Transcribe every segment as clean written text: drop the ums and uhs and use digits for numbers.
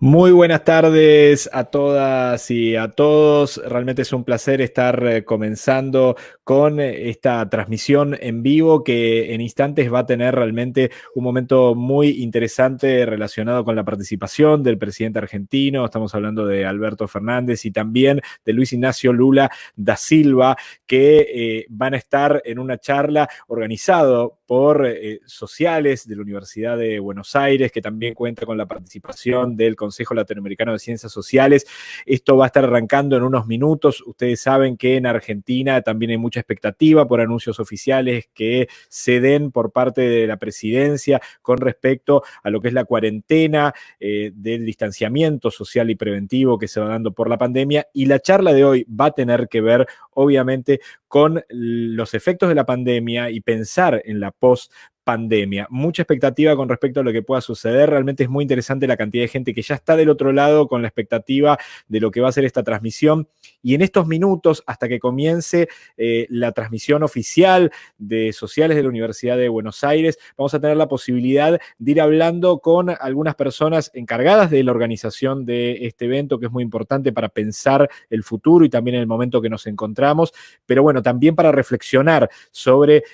Muy buenas tardes a todas y a todos. Realmente es un placer estar comenzando con esta transmisión en vivo que en instantes va a tener realmente un momento muy interesante relacionado con la participación del presidente argentino. Estamos hablando de Alberto Fernández y también de Luis Ignacio Lula da Silva, que van a estar en una charla organizado por sociales de la Universidad de Buenos Aires, que también cuenta con la participación del Consejo Latinoamericano de Ciencias Sociales. Esto va a estar arrancando en unos minutos. Ustedes saben que en Argentina también hay mucha expectativa por anuncios oficiales que se den por parte de la presidencia con respecto a lo que es la cuarentena, del distanciamiento social y preventivo que se va dando por la pandemia. Y la charla de hoy va a tener que ver, obviamente, con los efectos de la pandemia y pensar en la post pandemia. Mucha expectativa con respecto a lo que pueda suceder. Realmente es muy interesante la cantidad de gente que ya está del otro lado con la expectativa de lo que va a ser esta transmisión. Y en estos minutos, hasta que comience la transmisión oficial de sociales de la Universidad de Buenos Aires, vamos a tener la posibilidad de ir hablando con algunas personas encargadas de la organización de este evento, que es muy importante para pensar el futuro y también en el momento que nos encontramos, pero bueno, también para reflexionar sobre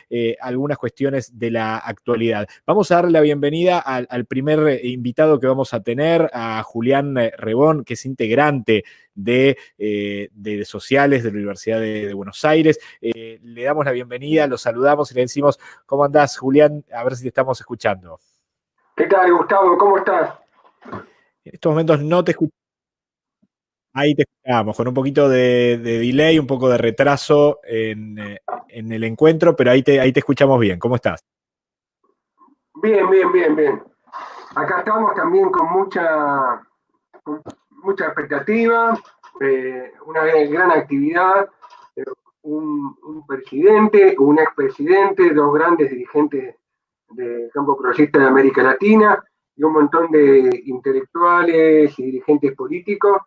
algunas cuestiones de la actualidad. Vamos a darle la bienvenida al primer invitado que vamos a tener, a Julián Rebón, que es integrante de sociales de la Universidad de Buenos Aires. Le damos la bienvenida, lo saludamos y le decimos, ¿cómo andás, Julián? A ver si te estamos escuchando. ¿Qué tal, Gustavo? ¿Cómo estás? En estos momentos no te escuchamos. Ahí te escuchamos, con un poquito de delay, un poco de retraso en el encuentro, pero ahí te escuchamos bien. ¿Cómo estás? Bien, bien, bien, bien. Acá estamos también con mucha expectativa, una gran actividad, eh, un presidente, un expresidente, dos grandes dirigentes del campo progresista de América Latina y un montón de intelectuales y dirigentes políticos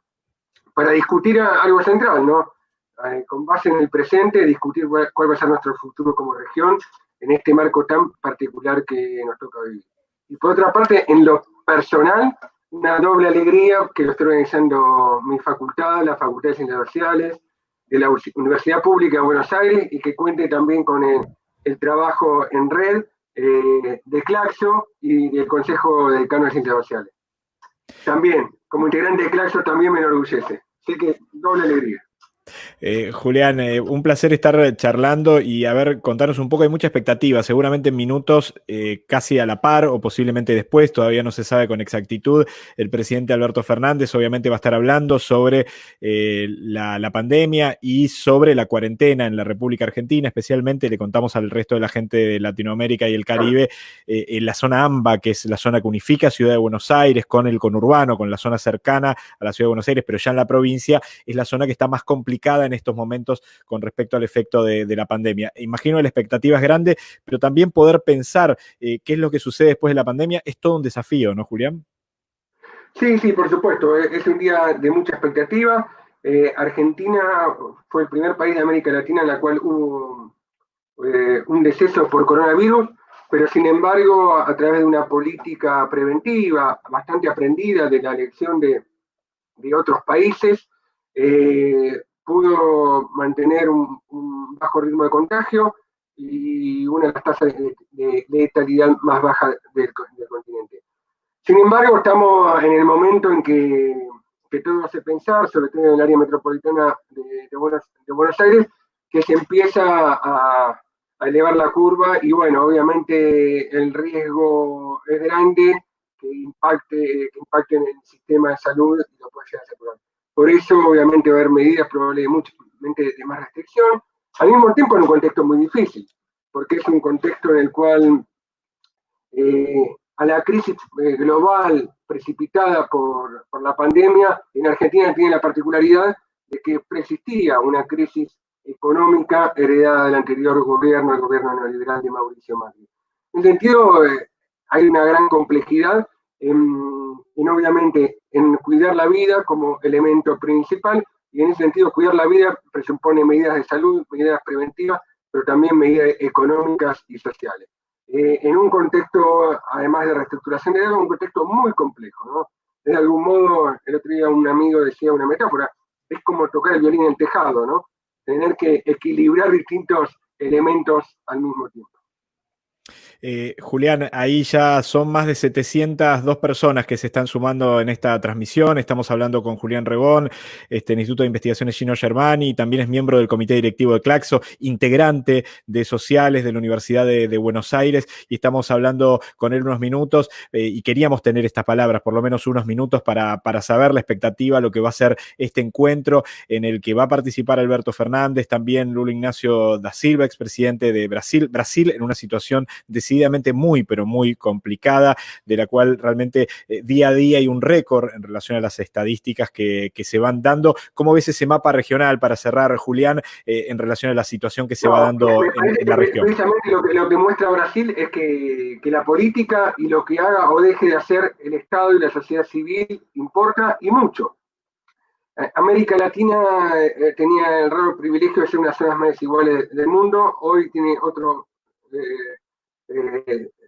para discutir algo central, ¿no? Con base en el presente, discutir cuál va a ser nuestro futuro como región en este marco tan particular que nos toca vivir. Y por otra parte, en lo personal, una doble alegría que lo estoy organizando mi facultad, la Facultad de Ciencias Sociales, de la Universidad Pública de Buenos Aires, y que cuente también con el trabajo en red de Claxo y del Consejo de Decanos de Ciencias Sociales. También, como integrante de Claxo, también me enorgullece. Así que doble alegría. Julián, un placer estar charlando y a ver, contarnos un poco. Hay mucha expectativa, seguramente en minutos casi a la par o posiblemente después, todavía no se sabe con exactitud. El presidente Alberto Fernández obviamente va a estar hablando sobre la pandemia y sobre la cuarentena en la República Argentina. Especialmente le contamos al resto de la gente de Latinoamérica y el Caribe en la zona AMBA, que es la zona que unifica Ciudad de Buenos Aires con el conurbano, con la zona cercana a la Ciudad de Buenos Aires, pero ya en la provincia es la zona que está más complicada en estos momentos con respecto al efecto de la pandemia. Imagino que la expectativa es grande, pero también poder pensar qué es lo que sucede después de la pandemia es todo un desafío, ¿no, Julián? Sí, sí, por supuesto. Es un día de mucha expectativa. Argentina fue el primer país de América Latina en la cual hubo un deceso por coronavirus, pero sin embargo, a través de una política preventiva bastante aprendida de la lección de otros países, pudo mantener un bajo ritmo de contagio y una de las tasas de letalidad más bajas del continente. Sin embargo, estamos en el momento en que todo hace pensar, sobre todo en el área metropolitana de Buenos Aires, que se empieza a elevar la curva y bueno, obviamente el riesgo es grande que impacte en el sistema de salud y lo puede llegar a saturar. Por eso, obviamente, va a haber medidas probablemente de más restricción, al mismo tiempo en un contexto muy difícil, porque es un contexto en el cual a la crisis global precipitada por la pandemia, en Argentina tiene la particularidad de que persistía una crisis económica heredada del anterior gobierno, el gobierno neoliberal de Mauricio Macri. En ese sentido, hay una gran complejidad obviamente en cuidar la vida como elemento principal, y en ese sentido cuidar la vida presupone medidas de salud, medidas preventivas, pero también medidas económicas y sociales en un contexto, además de reestructuración de deuda, un contexto muy complejo, ¿no? de algún modo, el otro día un amigo decía una metáfora, es como tocar el violín en el tejado, ¿no? Tener que equilibrar distintos elementos al mismo tiempo. Julián, ahí ya son más de 702 personas que se están sumando en esta transmisión. Estamos hablando con Julián Rebón, del Instituto de Investigaciones Gino Germani, también es miembro del comité directivo de Claxo, integrante de Sociales de la Universidad de Buenos Aires, y estamos hablando con él unos minutos y queríamos tener estas palabras, por lo menos unos minutos, para saber la expectativa, lo que va a ser este encuentro en el que va a participar Alberto Fernández, también Lulo Ignacio da Silva, expresidente de Brasil en una situación decididamente muy, pero muy complicada, de la cual realmente día a día hay un récord en relación a las estadísticas que se van dando. ¿Cómo ves ese mapa regional, para cerrar, Julián, en relación a la situación que se va dando en la región? Precisamente lo que muestra Brasil es que la política y lo que haga o deje de hacer el Estado y la sociedad civil importa y mucho. América Latina tenía el raro privilegio de ser una de las zonas más desiguales del mundo, hoy tiene otro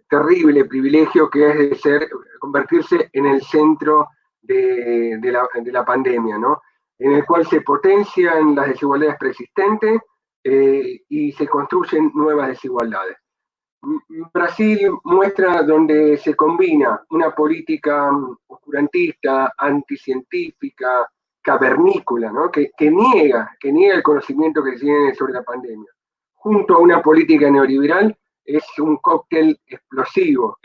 terrible privilegio que es de convertirse en el centro de la pandemia, ¿no? En el cual se potencian las desigualdades preexistentes y se construyen nuevas desigualdades. Brasil muestra donde se combina una política oscurantista, anticientífica, cavernícola, ¿no? que niega el conocimiento que tiene sobre la pandemia, junto a una política neoliberal. Es un cóctel explosivo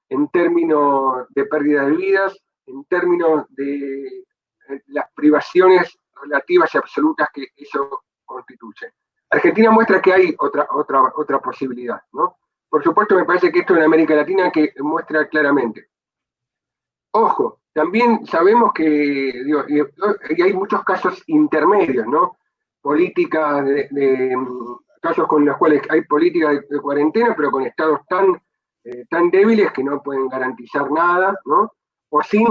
en términos de pérdida de vidas, en términos de las privaciones relativas y absolutas que eso constituye. Argentina muestra que hay otra posibilidad, ¿no? Por supuesto, me parece que esto en América Latina que muestra claramente. Ojo, también sabemos que digo, y hay muchos casos intermedios, ¿no? Políticas casos con los cuales hay políticas de cuarentena, pero con estados tan débiles que no pueden garantizar nada, ¿no? O sin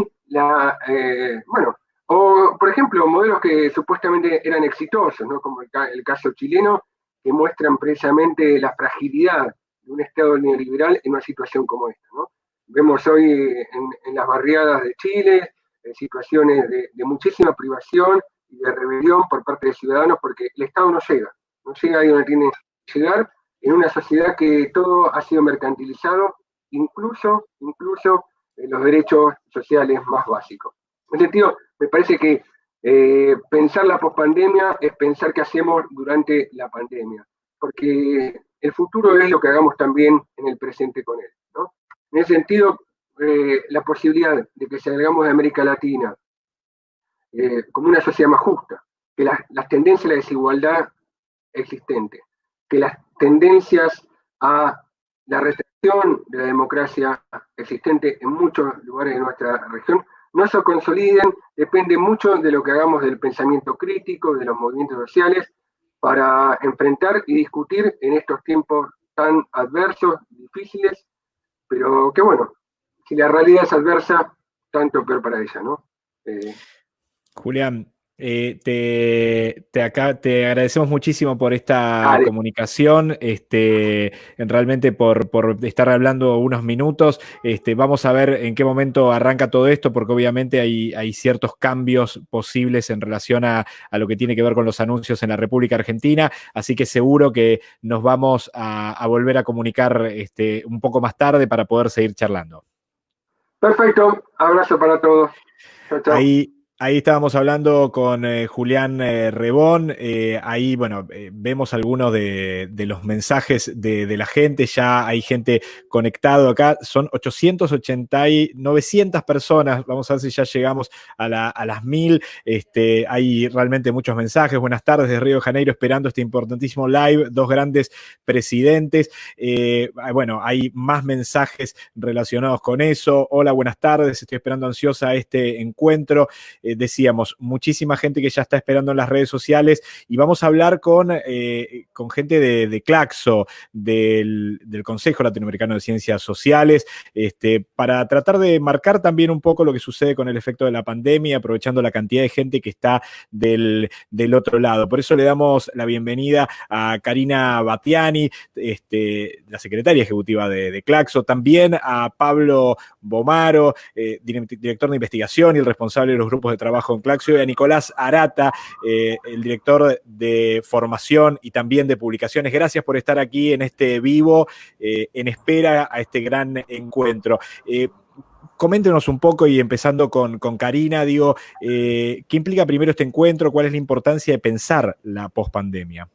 bueno, o por ejemplo, modelos que supuestamente eran exitosos, ¿no? Como el caso chileno, que muestran precisamente la fragilidad de un Estado neoliberal en una situación como esta, ¿no? Vemos hoy en las barriadas de Chile situaciones de muchísima privación y de rebelión por parte de ciudadanos porque el Estado no llega ahí donde tiene que llegar, en una sociedad que todo ha sido mercantilizado, incluso los derechos sociales más básicos. En ese sentido, me parece que pensar la pospandemia es pensar qué hacemos durante la pandemia, porque el futuro es lo que hagamos también en el presente con él, ¿no? En ese sentido, la posibilidad de que salgamos de América Latina como una sociedad más justa, que las tendencias a la desigualdad existente, que las tendencias a la restricción de la democracia existente en muchos lugares de nuestra región no se consoliden, depende mucho de lo que hagamos del pensamiento crítico, de los movimientos sociales, para enfrentar y discutir en estos tiempos tan adversos, difíciles, pero que bueno, si la realidad es adversa, tanto peor para ella, ¿no? Julián, te agradecemos muchísimo por esta comunicación, realmente por estar hablando unos minutos. Vamos a ver en qué momento arranca todo esto, porque obviamente hay ciertos cambios posibles en relación a lo que tiene que ver con los anuncios en la República Argentina, así que seguro que nos vamos a volver a comunicar un poco más tarde para poder seguir charlando. Perfecto, abrazo para todos. Chau, chau. Ahí estábamos hablando con Julián Rebón. Ahí, bueno, vemos algunos de los mensajes de la gente. Ya hay gente conectado acá. Son 900 personas. Vamos a ver si ya llegamos a las 1000. Hay realmente muchos mensajes. Buenas tardes de Río de Janeiro, esperando este importantísimo live. Dos grandes presidentes. Bueno, hay más mensajes relacionados con eso. Hola, buenas tardes. Estoy esperando ansiosa este encuentro. decíamos, muchísima gente que ya está esperando en las redes sociales y vamos a hablar con gente de Claxo, del Consejo Latinoamericano de Ciencias Sociales, para tratar de marcar también un poco lo que sucede con el efecto de la pandemia, aprovechando la cantidad de gente que está del otro lado. Por eso le damos la bienvenida a Karina Batiani, la secretaria ejecutiva de Claxo, también a Pablo Bomaro, director de investigación y el responsable de los grupos de trabajo en Claxo, y a Nicolás Arata, el director de formación y también de publicaciones. Gracias por estar aquí en este vivo, en espera a este gran encuentro. Coméntenos un poco y empezando con Karina, digo, ¿qué implica primero este encuentro? ¿Cuál es la importancia de pensar la pospandemia?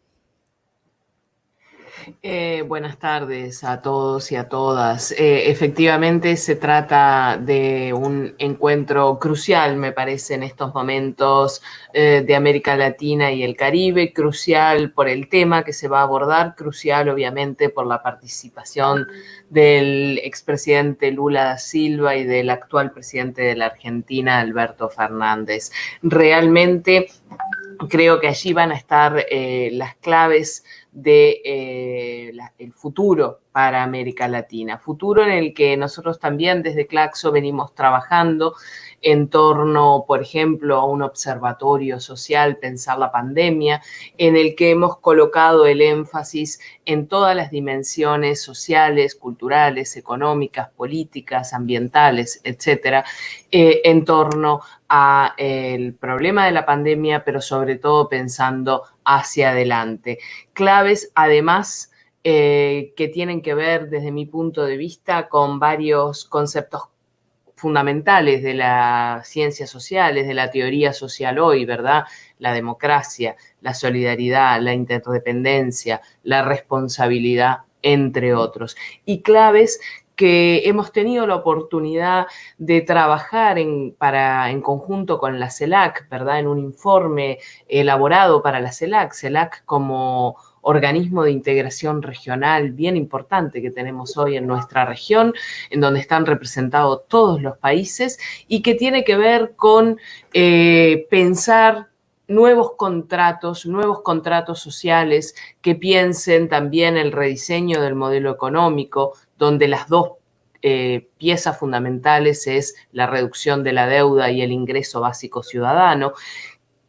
Buenas tardes a todos y a todas. Efectivamente se trata de un encuentro crucial, me parece, en estos momentos de América Latina y el Caribe, crucial por el tema que se va a abordar, crucial obviamente por la participación del expresidente Lula da Silva y del actual presidente de la Argentina, Alberto Fernández. Realmente creo que allí van a estar las claves de el futuro para América Latina, futuro en el que nosotros también desde Claxo venimos trabajando en torno, por ejemplo, a un observatorio social, pensar la pandemia, en el que hemos colocado el énfasis en todas las dimensiones sociales, culturales, económicas, políticas, ambientales, etcétera, en torno a el problema de la pandemia, pero sobre todo pensando hacia adelante. Claves, además, que tienen que ver, desde mi punto de vista, con varios conceptos fundamentales de las ciencias sociales, de la teoría social hoy, ¿verdad? La democracia, la solidaridad, la interdependencia, la responsabilidad, entre otros. Y claves que hemos tenido la oportunidad de trabajar en conjunto con la CELAC, ¿verdad? En un informe elaborado para la CELAC, CELAC como organismo de integración regional bien importante que tenemos hoy en nuestra región, en donde están representados todos los países y que tiene que ver con pensar nuevos contratos sociales que piensen también el rediseño del modelo económico, donde las dos piezas fundamentales es la reducción de la deuda y el ingreso básico ciudadano,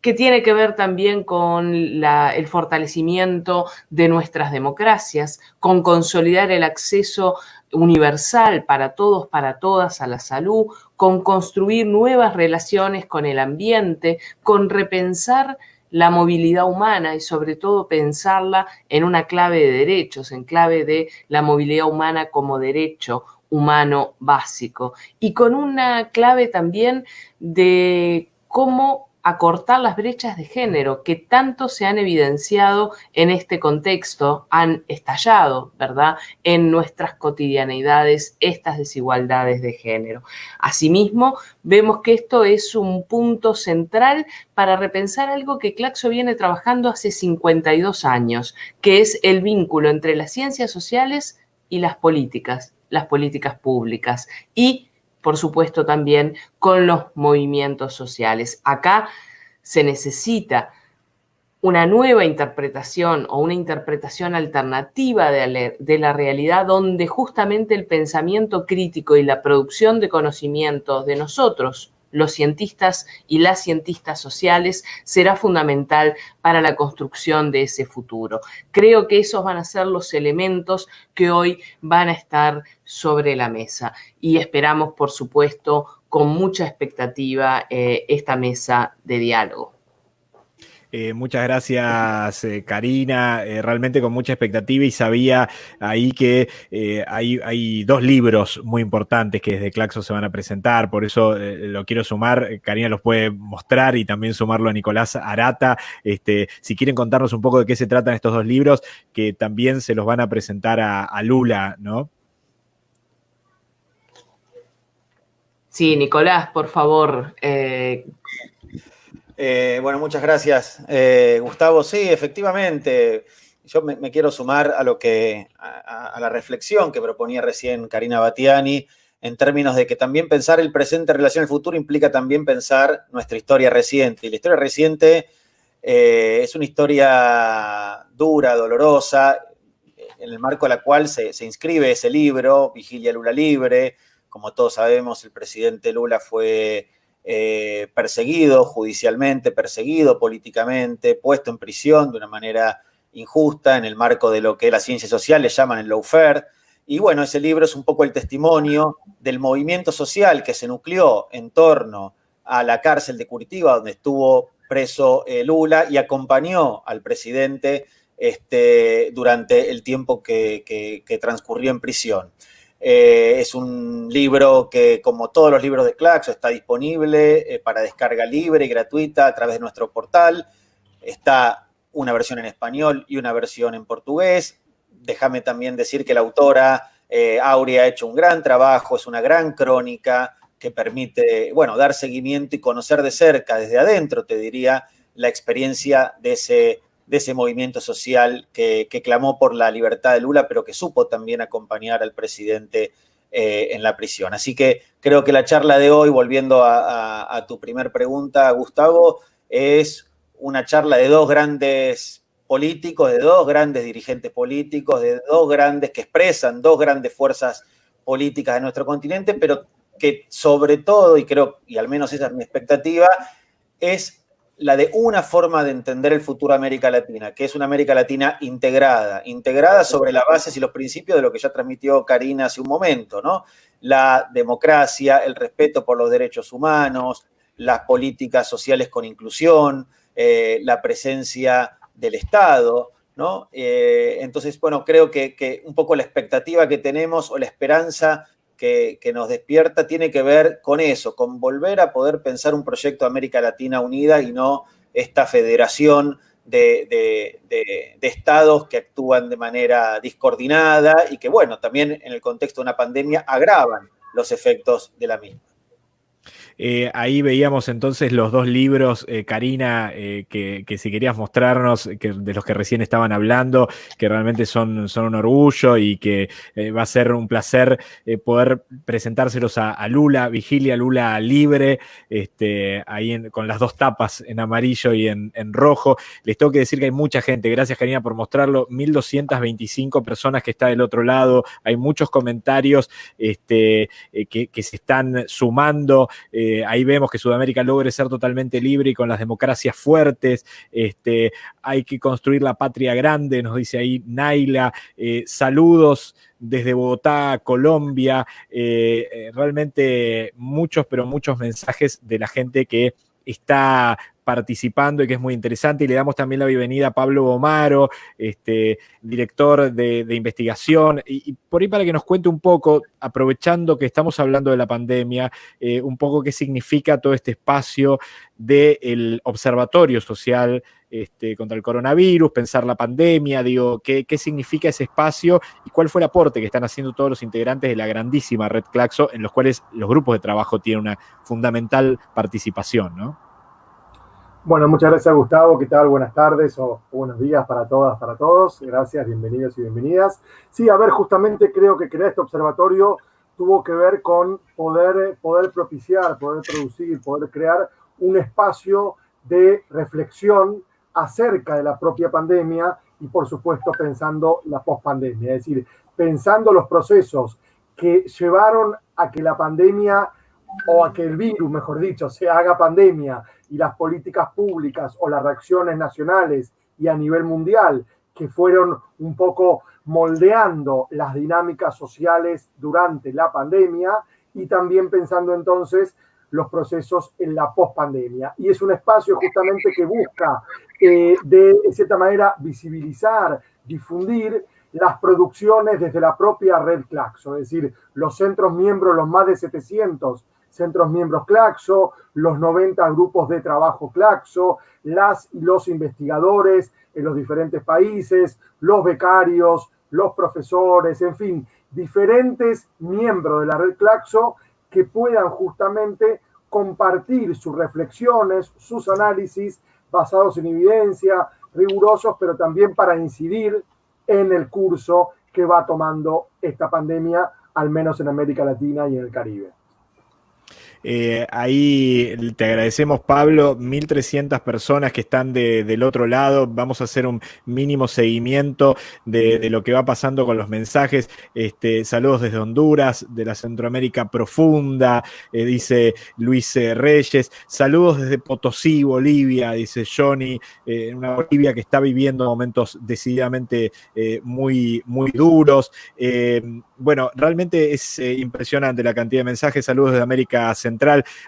que tiene que ver también con el fortalecimiento de nuestras democracias, con consolidar el acceso universal para todos, para todas a la salud, con construir nuevas relaciones con el ambiente, con repensar la movilidad humana y sobre todo pensarla en una clave de derechos, en clave de la movilidad humana como derecho humano básico y con una clave también de cómo acortar las brechas de género que tanto se han evidenciado en este contexto, han estallado, ¿verdad?, en nuestras cotidianeidades estas desigualdades de género. Asimismo, vemos que esto es un punto central para repensar algo que Claxo viene trabajando hace 52 años, que es el vínculo entre las ciencias sociales y las políticas públicas y por supuesto también con los movimientos sociales. Acá se necesita una nueva interpretación o una interpretación alternativa de la realidad donde justamente el pensamiento crítico y la producción de conocimientos de nosotros, los cientistas y las cientistas sociales, será fundamental para la construcción de ese futuro. Creo que esos van a ser los elementos que hoy van a estar sobre la mesa y esperamos, por supuesto, con mucha expectativa esta mesa de diálogo. Muchas gracias, Karina. Realmente con mucha expectativa y sabía ahí que hay dos libros muy importantes que desde Claxo se van a presentar, por eso lo quiero sumar. Karina los puede mostrar y también sumarlo a Nicolás Arata. Si quieren contarnos un poco de qué se tratan estos dos libros, que también se los van a presentar a Lula, ¿no? Sí, Nicolás, por favor. Bueno, muchas gracias, Gustavo. Sí, efectivamente, yo me quiero sumar a lo que a la reflexión que proponía recién Karina Batiani en términos de que también pensar el presente en relación al futuro implica también pensar nuestra historia reciente. Y la historia reciente es una historia dura, dolorosa, en el marco de la cual se inscribe ese libro, Vigilia Lula Libre. Como todos sabemos, el presidente Lula fue perseguido judicialmente, perseguido políticamente, puesto en prisión de una manera injusta en el marco de lo que las ciencias sociales llaman el lawfare. Y bueno, ese libro es un poco el testimonio del movimiento social que se nucleó en torno a la cárcel de Curitiba, donde estuvo preso Lula, y acompañó al presidente durante el tiempo que transcurrió en prisión. Es un libro que, como todos los libros de Claxo, está disponible para descarga libre y gratuita a través de nuestro portal. Está una versión en español y una versión en portugués. Déjame también decir que la autora Aurea ha hecho un gran trabajo, es una gran crónica que permite, bueno, dar seguimiento y conocer de cerca, desde adentro, te diría, la experiencia de ese movimiento social que clamó por la libertad de Lula, pero que supo también acompañar al presidente en la prisión. Así que creo que la charla de hoy, volviendo a tu primer pregunta, Gustavo, es una charla de dos grandes políticos, de dos grandes dirigentes políticos, de dos grandes que expresan dos grandes fuerzas políticas de nuestro continente, pero que sobre todo, y creo, y al menos esa es mi expectativa, es la de una forma de entender el futuro de América Latina, que es una América Latina integrada sobre las bases y los principios de lo que ya transmitió Karina hace un momento, ¿no? La democracia, el respeto por los derechos humanos, las políticas sociales con inclusión, la presencia del Estado, ¿no? Entonces, bueno, creo que un poco la expectativa que tenemos o la esperanza que nos despierta tiene que ver con eso, con volver a poder pensar un proyecto de América Latina unida y no esta federación de estados que actúan de manera discoordinada y que, bueno, también en el contexto de una pandemia agravan los efectos de la misma. Ahí veíamos entonces los dos libros, Karina, que si querías mostrarnos, de los que recién estaban hablando, que realmente son un orgullo y que va a ser un placer poder presentárselos a Lula, Vigilia Lula Libre, ahí con las dos tapas en amarillo y en rojo. Les tengo que decir que hay mucha gente, gracias Karina por mostrarlo, 1225 personas que está del otro lado, hay muchos comentarios que se están sumando. Ahí vemos que Sudamérica logra ser totalmente libre y con las democracias fuertes. Hay que construir la patria grande, nos dice ahí Naila. Saludos desde Bogotá, Colombia. Realmente muchos, pero muchos mensajes de la gente que está participando y que es muy interesante, y le damos también la bienvenida a Pablo Bomaro, director de investigación, y por ahí para que nos cuente un poco, aprovechando que estamos hablando de la pandemia, un poco qué significa todo este espacio del observatorio social contra el coronavirus, pensar la pandemia, digo, qué significa ese espacio y cuál fue el aporte que están haciendo todos los integrantes de la grandísima Red Claxo, en los cuales los grupos de trabajo tienen una fundamental participación, ¿no? Bueno, muchas gracias, Gustavo. ¿Qué tal? Buenas tardes o buenos días para todas, para todos. Gracias, bienvenidos y bienvenidas. Sí, a ver, justamente creo que crear este observatorio tuvo que ver con poder propiciar, poder producir, poder crear un espacio de reflexión acerca de la propia pandemia y, por supuesto, pensando la pospandemia. Es decir, pensando los procesos que llevaron a que la pandemia, o a que el virus, mejor dicho, se haga pandemia, y las políticas públicas o las reacciones nacionales y a nivel mundial que fueron un poco moldeando las dinámicas sociales durante la pandemia, y también pensando entonces los procesos en la pospandemia. Y es un espacio justamente que busca de cierta manera visibilizar, difundir las producciones desde la propia Red Claxo, es decir, los centros miembros, los más de 700 centros miembros Claxo, los 90 grupos de trabajo Claxo, las y los investigadores en los diferentes países, los becarios, los profesores, en fin, diferentes miembros de la Red Claxo que puedan justamente compartir sus reflexiones, sus análisis basados en evidencia, rigurosos, pero también para incidir en el curso que va tomando esta pandemia al menos en América Latina y en el Caribe. Ahí te agradecemos, Pablo, 1.300 personas que están del otro lado. Vamos a hacer un mínimo seguimiento de lo que va pasando con los mensajes. Saludos desde Honduras, de la Centroamérica profunda, dice Luis Reyes. Saludos desde Potosí, Bolivia, dice Johnny, una Bolivia que está viviendo momentos decididamente muy, muy duros. Bueno, realmente es impresionante la cantidad de mensajes. Saludos desde América Central.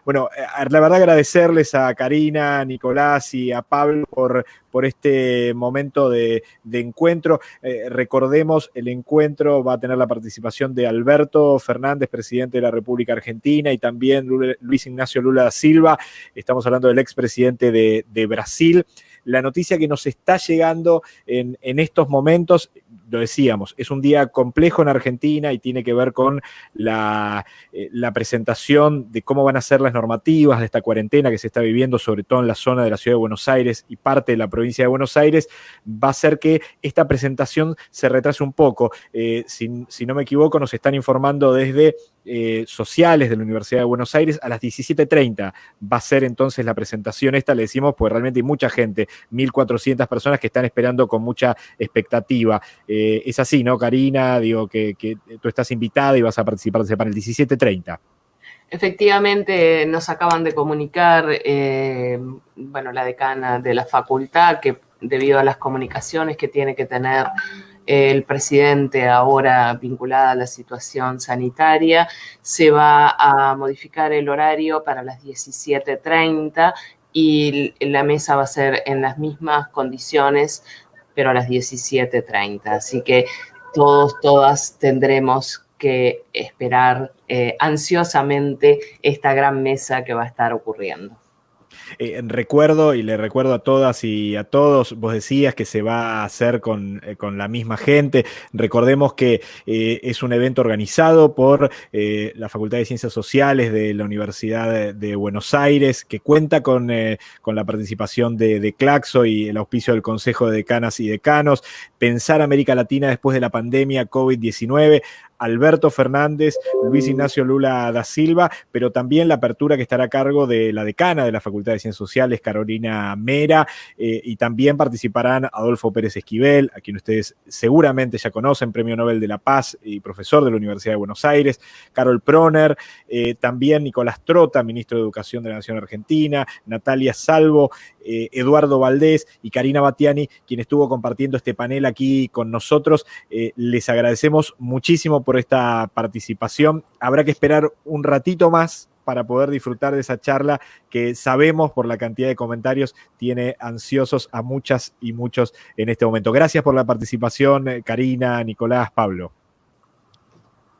Bueno, la verdad agradecerles a Karina, Nicolás y a Pablo por este momento de encuentro. Recordemos, el encuentro va a tener la participación de Alberto Fernández, presidente de la República Argentina, y también Luis Ignacio Lula da Silva. Estamos hablando del expresidente de Brasil. La noticia que nos está llegando en estos momentos, lo decíamos, es un día complejo en Argentina y tiene que ver con la presentación de cómo van a ser las normativas de esta cuarentena que se está viviendo, sobre todo en la zona de la ciudad de Buenos Aires y parte de la provincia de Buenos Aires. Va a hacer que esta presentación se retrase un poco. Si no me equivoco, nos están informando desde sociales de la Universidad de Buenos Aires a las 17:30 va a ser entonces la presentación esta, le decimos, pues realmente hay mucha gente, 1.400 personas que están esperando con mucha expectativa. Es así, ¿no, Karina? Digo que tú estás invitada y vas a participar de ese panel 17:30. Efectivamente, nos acaban de comunicar, la decana de la facultad, que debido a las comunicaciones que tiene que tener el presidente ahora vinculada a la situación sanitaria, se va a modificar el horario para las 17:30 y la mesa va a ser en las mismas condiciones, pero a las 17:30. Así que todas tendremos que esperar ansiosamente esta gran mesa que va a estar ocurriendo. Recuerdo, y le recuerdo a todas y a todos, vos decías que se va a hacer con la misma gente. Recordemos que es un evento organizado por la Facultad de Ciencias Sociales de la Universidad de Buenos Aires, que cuenta con la participación de Claxo y el auspicio del Consejo de Decanas y Decanos. Pensar América Latina después de la pandemia COVID-19. Alberto Fernández, Luis Ignacio Lula da Silva, pero también la apertura que estará a cargo de la decana de la Facultad de Ciencias Sociales, Carolina Mera, y también participarán Adolfo Pérez Esquivel, a quien ustedes seguramente ya conocen, Premio Nobel de la Paz y profesor de la Universidad de Buenos Aires, Carol Proner, también Nicolás Trota, ministro de Educación de la Nación Argentina, Natalia Salvo, Eduardo Valdés y Karina Batiani, quien estuvo compartiendo este panel aquí con nosotros. Les agradecemos muchísimo por esta participación. Habrá que esperar un ratito más para poder disfrutar de esa charla que sabemos por la cantidad de comentarios tiene ansiosos a muchas y muchos en este momento. Gracias por la participación, Karina, Nicolás, Pablo.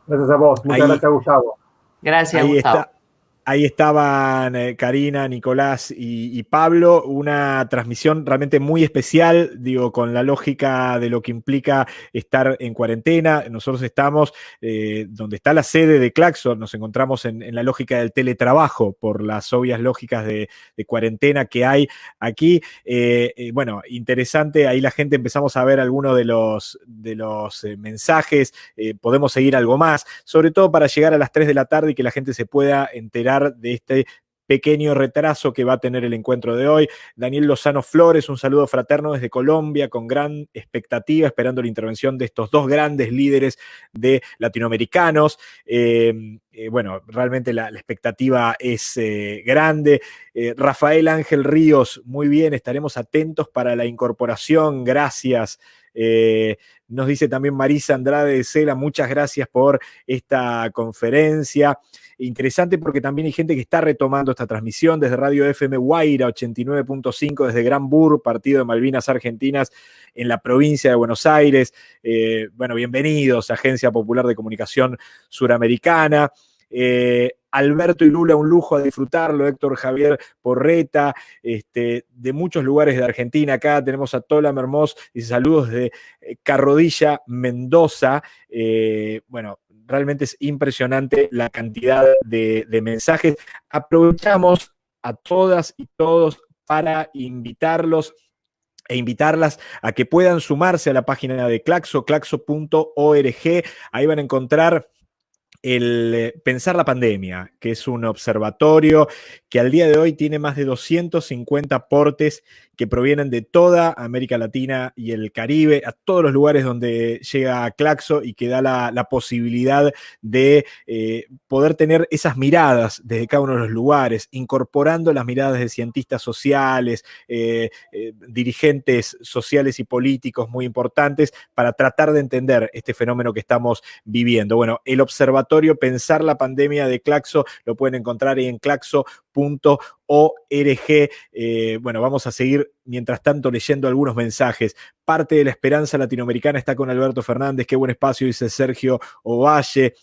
Gracias a vos. Muchas gracias, Gustavo. Gracias, Gustavo. Ahí estaban Karina, Nicolás y Pablo, una transmisión realmente muy especial, digo, con la lógica de lo que implica estar en cuarentena. Nosotros estamos donde está la sede de Claxo, nos encontramos en la lógica del teletrabajo, por las obvias lógicas de cuarentena que hay aquí. Bueno, interesante, ahí la gente empezamos a ver algunos de los mensajes, podemos seguir algo más, sobre todo para llegar a las 3 de la tarde y que la gente se pueda enterar de este pequeño retraso que va a tener el encuentro de hoy. Daniel Lozano Flores, un saludo fraterno desde Colombia, con gran expectativa, esperando la intervención de estos dos grandes líderes de latinoamericanos. Bueno, realmente la expectativa es grande. Rafael Ángel Ríos, muy bien, estaremos atentos para la incorporación, gracias. Nos dice también Marisa Andrade de Cela, muchas gracias por esta conferencia. Interesante porque también hay gente que está retomando esta transmisión desde Radio FM Guaira 89.5, desde Gran Bur, partido de Malvinas Argentinas, en la provincia de Buenos Aires. Bueno, bienvenidos, Agencia Popular de Comunicación Suramericana. Alberto y Lula, un lujo a disfrutarlo. Héctor Javier Porreta, de muchos lugares de Argentina. Acá tenemos a Tola Mermós, dice saludos de Carrodilla, Mendoza. Bueno, realmente es impresionante la cantidad de mensajes. Aprovechamos a todas y todos para invitarlos e invitarlas a que puedan sumarse a la página de Claxo, claxo.org. Ahí van a encontrar el Pensar la Pandemia, que es un observatorio que al día de hoy tiene más de 250 aportes que provienen de toda América Latina y el Caribe, a todos los lugares donde llega Claxo, y que da la posibilidad de poder tener esas miradas desde cada uno de los lugares, incorporando las miradas de cientistas sociales, dirigentes sociales y políticos muy importantes, para tratar de entender este fenómeno que estamos viviendo. Bueno, el observatorio Pensar la Pandemia de Claxo lo pueden encontrar en claxo.org. Bueno, vamos a seguir mientras tanto leyendo algunos mensajes. Parte de la esperanza latinoamericana está con Alberto Fernández. Qué buen espacio, dice Sergio Ovalle.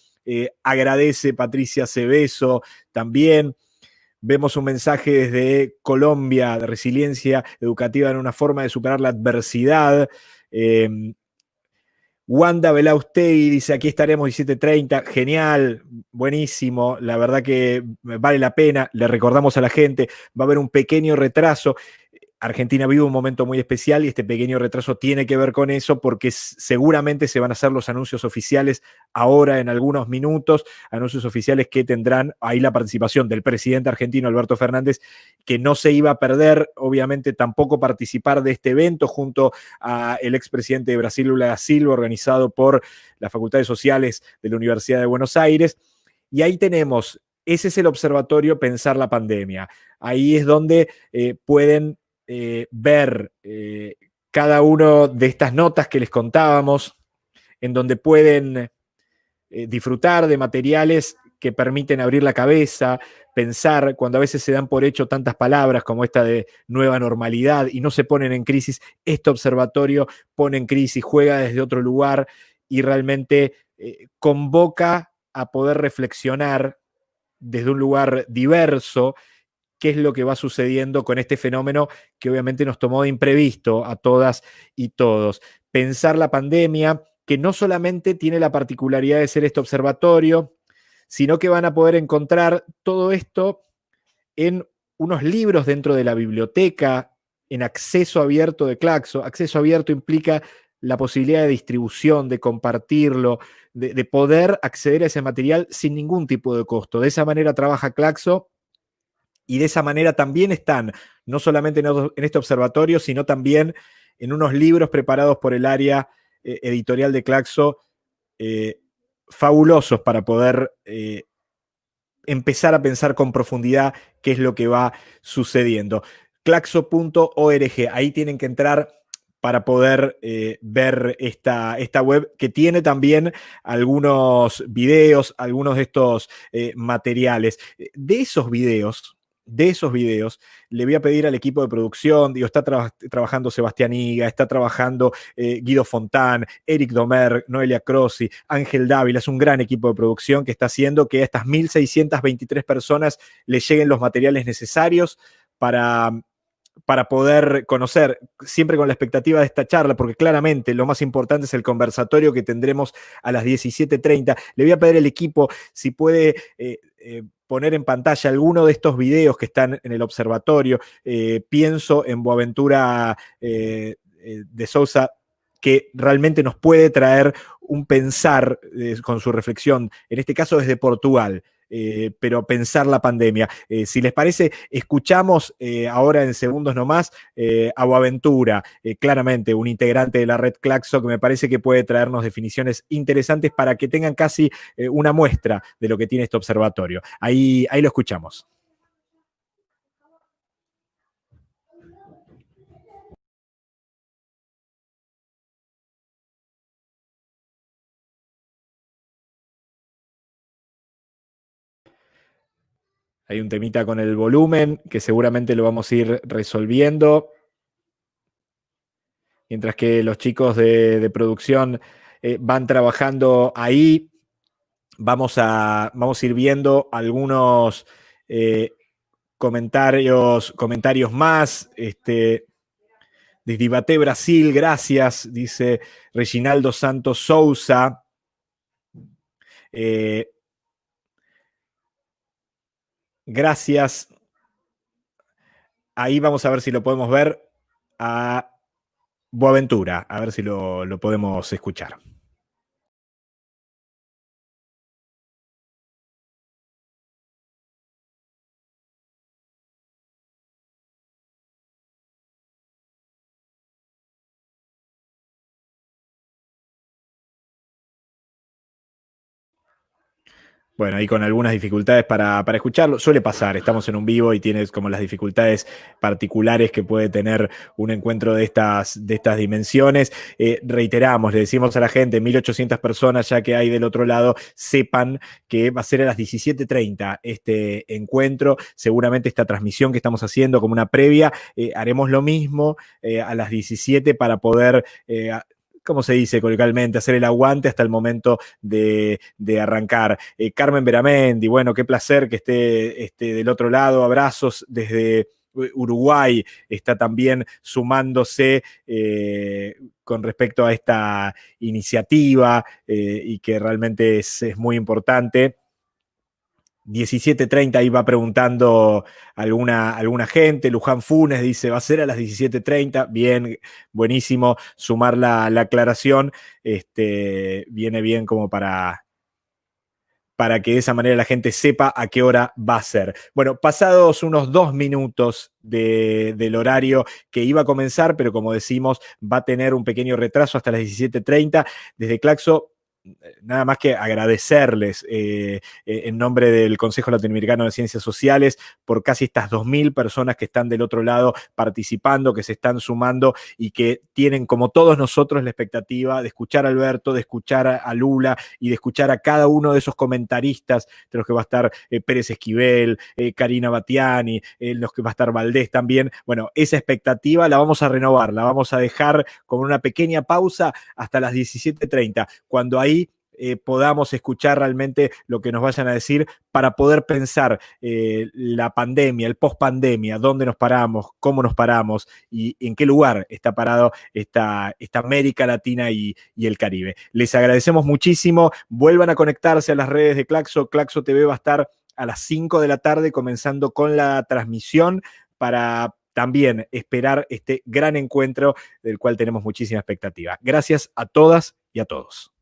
Agradece Patricia Cebeso también. Vemos un mensaje desde Colombia de resiliencia educativa en una forma de superar la adversidad. Wanda Belaustegui dice, aquí estaremos 17:30, genial, buenísimo, la verdad que vale la pena, le recordamos a la gente, va a haber un pequeño retraso. Argentina vive un momento muy especial y este pequeño retraso tiene que ver con eso, porque seguramente se van a hacer los anuncios oficiales ahora en algunos minutos, anuncios oficiales que tendrán ahí la participación del presidente argentino Alberto Fernández, que no se iba a perder, obviamente tampoco participar de este evento junto al expresidente de Brasil, Lula da Silva, organizado por las Facultades Sociales de la Universidad de Buenos Aires. Y ahí tenemos, ese es el observatorio Pensar la Pandemia. Ahí es donde pueden ver cada uno de estas notas que les contábamos, en donde pueden disfrutar de materiales que permiten abrir la cabeza, pensar, cuando a veces se dan por hecho tantas palabras como esta de nueva normalidad y no se ponen en crisis. Este observatorio pone en crisis, juega desde otro lugar y realmente convoca a poder reflexionar desde un lugar diverso qué es lo que va sucediendo con este fenómeno que obviamente nos tomó de imprevisto a todas y todos. Pensar la Pandemia, que no solamente tiene la particularidad de ser este observatorio, sino que van a poder encontrar todo esto en unos libros dentro de la biblioteca, en acceso abierto de Claxo. Acceso abierto implica la posibilidad de distribución, de compartirlo, de poder acceder a ese material sin ningún tipo de costo. De esa manera trabaja Claxo. Y de esa manera también están, no solamente en este observatorio, sino también en unos libros preparados por el área editorial de Claxo, fabulosos para poder empezar a pensar con profundidad qué es lo que va sucediendo. Claxo.org, ahí tienen que entrar para poder ver esta web, que tiene también algunos videos, algunos de estos materiales. De esos videos, le voy a pedir al equipo de producción, digo, está trabajando Sebastián Higa, está trabajando Guido Fontán, Eric Domer, Noelia Crossi, Ángel Dávila. Es un gran equipo de producción que está haciendo que a estas 1.623 personas les lleguen los materiales necesarios para poder conocer, siempre con la expectativa de esta charla, porque claramente lo más importante es el conversatorio que tendremos a las 17:30. Le voy a pedir al equipo si puede poner en pantalla alguno de estos videos que están en el observatorio. Pienso en Boaventura de Sousa, que realmente nos puede traer un pensar con su reflexión, en este caso desde Portugal. Pero pensar la pandemia. Si les parece, escuchamos ahora en segundos nomás a Boaventura, claramente un integrante de la red Claxo, que me parece que puede traernos definiciones interesantes para que tengan casi una muestra de lo que tiene este observatorio. Ahí lo escuchamos. Hay un temita con el volumen que seguramente lo vamos a ir resolviendo. Mientras que los chicos de producción van trabajando ahí, vamos a ir viendo algunos comentarios más. Desde Ibaté, Brasil, gracias, dice Reginaldo Santos Sousa. Gracias. Ahí vamos a ver si lo podemos ver a Boaventura, a ver si lo podemos escuchar. Bueno, ahí con algunas dificultades para escucharlo. Suele pasar, estamos en un vivo y tienes como las dificultades particulares que puede tener un encuentro de estas dimensiones. Reiteramos, le decimos a la gente, 1.800 personas ya que hay del otro lado, sepan que va a ser a las 17:30 este encuentro. Seguramente esta transmisión que estamos haciendo como una previa, haremos lo mismo a las 17 para poder... ¿cómo se dice coloquialmente? Hacer el aguante hasta el momento de arrancar. Carmen Beramendi, bueno, qué placer que esté del otro lado. Abrazos desde Uruguay, está también sumándose con respecto a esta iniciativa y que realmente es muy importante. 17:30 ahí va preguntando alguna gente. Luján Funes dice, va a ser a las 17:30. Bien, buenísimo sumar la aclaración. Viene bien como para que de esa manera la gente sepa a qué hora va a ser. Bueno, pasados unos 2 minutos del horario que iba a comenzar, pero como decimos, va a tener un pequeño retraso hasta las 17:30. Desde Claxo, nada más que agradecerles en nombre del Consejo Latinoamericano de Ciencias Sociales por casi estas 2.000 personas que están del otro lado participando, que se están sumando y que tienen, como todos nosotros, la expectativa de escuchar a Alberto, de escuchar a Lula y de escuchar a cada uno de esos comentaristas, de los que va a estar Pérez Esquivel, Karina Batiani, los que va a estar Valdés también. Bueno, esa expectativa la vamos a renovar, la vamos a dejar con una pequeña pausa hasta las 17:30, cuando ahí podamos escuchar realmente lo que nos vayan a decir para poder pensar la pandemia, el post-pandemia, dónde nos paramos, cómo nos paramos y en qué lugar está parado esta América Latina y el Caribe. Les agradecemos muchísimo. Vuelvan a conectarse a las redes de Claxo. Claxo TV va a estar a las 5 de la tarde comenzando con la transmisión para también esperar este gran encuentro del cual tenemos muchísima expectativa. Gracias a todas y a todos.